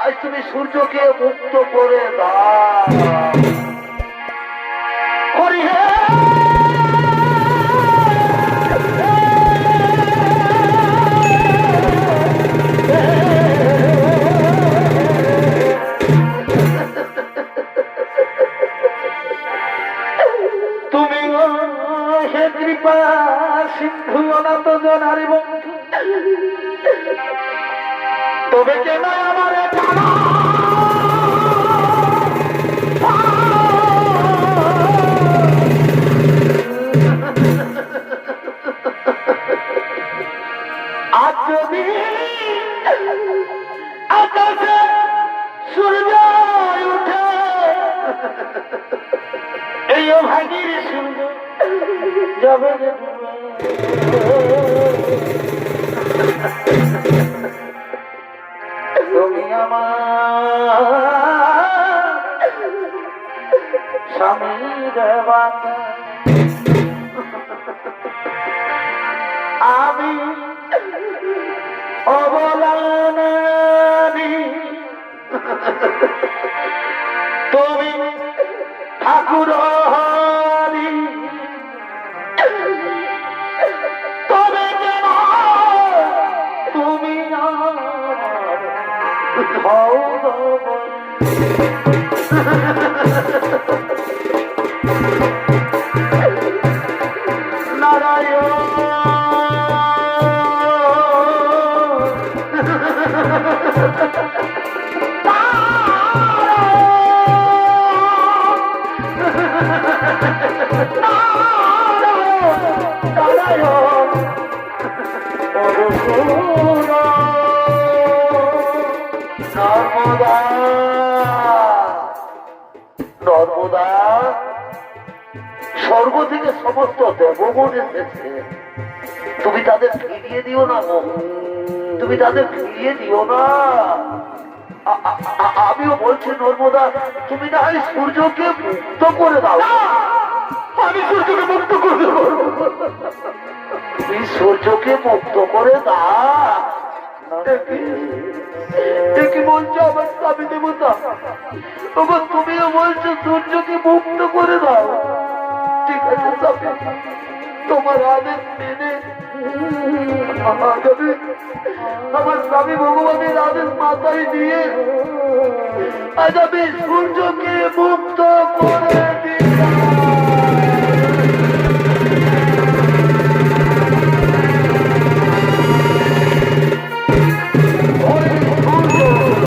আজ তুমি সূর্যকে মুক্ত করে দাও। হরি হে তুমি হে কৃপা সিন্ধু অনন্ত জনারি বন্ধু, তবে কেন আমার জানা আজ যদি আকাশে সূর্য উঠে, এই ভাগির সূর্য যাবে তুমি আমার স্বামী দেবানা, আমি অবলানি, তুমি ঠাকুর হরি, তবে কেন তুমি নারায়ণ নর্মদা নর্মদা, স্বর্গ থেকে সমস্ত দেবগণ এসেছে, তুমি তাদের ফিরিয়ে দিও না গো, তুমি তাদের ফিরিয়ে দিও না। আমিও বলছি নর্মদা, তুমি না হয় সূর্যকে মুক্ত করে দাও। আমি সূর্যকে মুক্ত করে দেবো, তুমি সূর্যকে মুক্ত করে দাও। কি বলছো আমার স্বামী দেবতা? তুমিও বলছো সূর্যকে মুক্ত করে দাও। ঠিক আছে স্বামী, তোমার আদেশ মেনে আমার স্বামী ভগবানের আদেশ মাথায় দিয়ে আজ আমি সূর্যকে মুক্ত করে